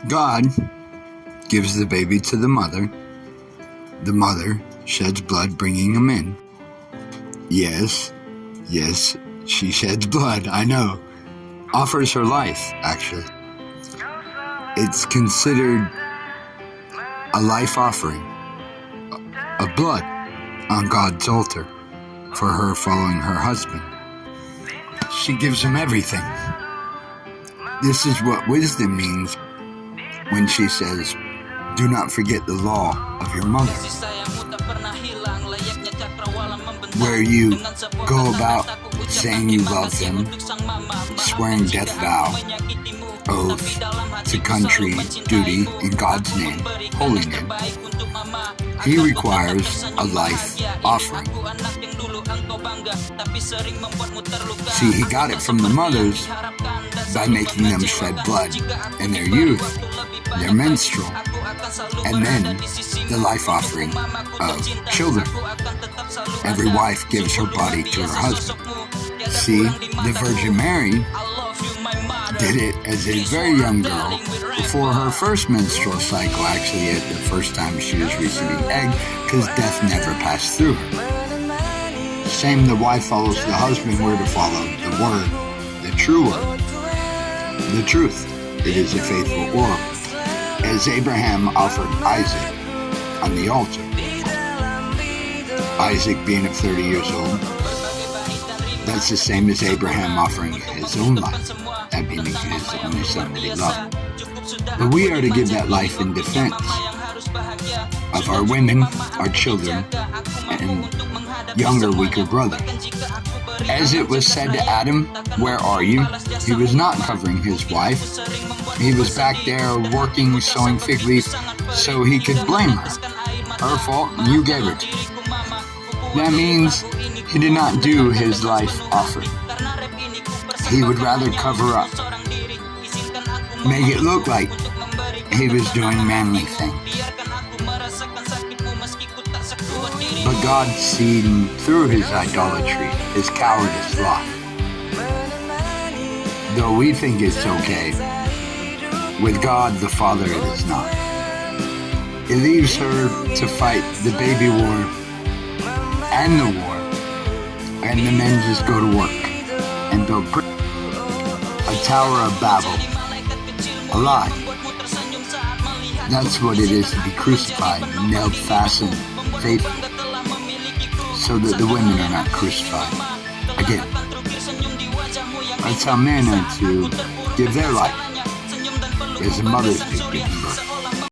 God gives the baby to the mother sheds blood bringing him in. Yes, she sheds blood, I know. Offers her life, actually. It's considered a life offering of blood on God's altar for her following her husband. She gives him everything. This is what wisdom means when she says, "Do not forget the law of your mother," where you go about saying you love them, swearing death vow, oath to country, duty in God's name, holy name. He requires a life offering. See, he got it from the mothers by making them shed blood in their youth, their menstrual, and then the life offering of children. Every wife gives her body to her husband. See, the Virgin Mary did it as a very young girl before her first menstrual cycle, actually at the first time she was receiving egg, because death never passed through her. Same, the wife follows the husband. We're to follow the word, the true word, the truth. It is a faithful oracle. As Abraham offered Isaac on the altar, Isaac being of 30 years old, that's the same as Abraham offering his own life, that being his only son that he loved. But we are to give that life in defense of our women, our children, and younger, weaker brother. As it was said to Adam, "Where are you?" He was not covering his wife. He was back there working, sewing fig leaf, so he could blame her. Her fault, you gave her to me. That means he did not do his life offering. He would rather cover up, make it look like he was doing manly things. But God seen through his idolatry, his cowardice lie. Though we think it's okay, with God the Father it is not. It leaves her to fight the baby war and the war, and the men just go to work and build a Tower of Babel, a lie. That's what it is to be crucified, nailed, fastened, faithful, so that the women are not crucified. Again, that's how men are to give their life, as the mothers do give birth.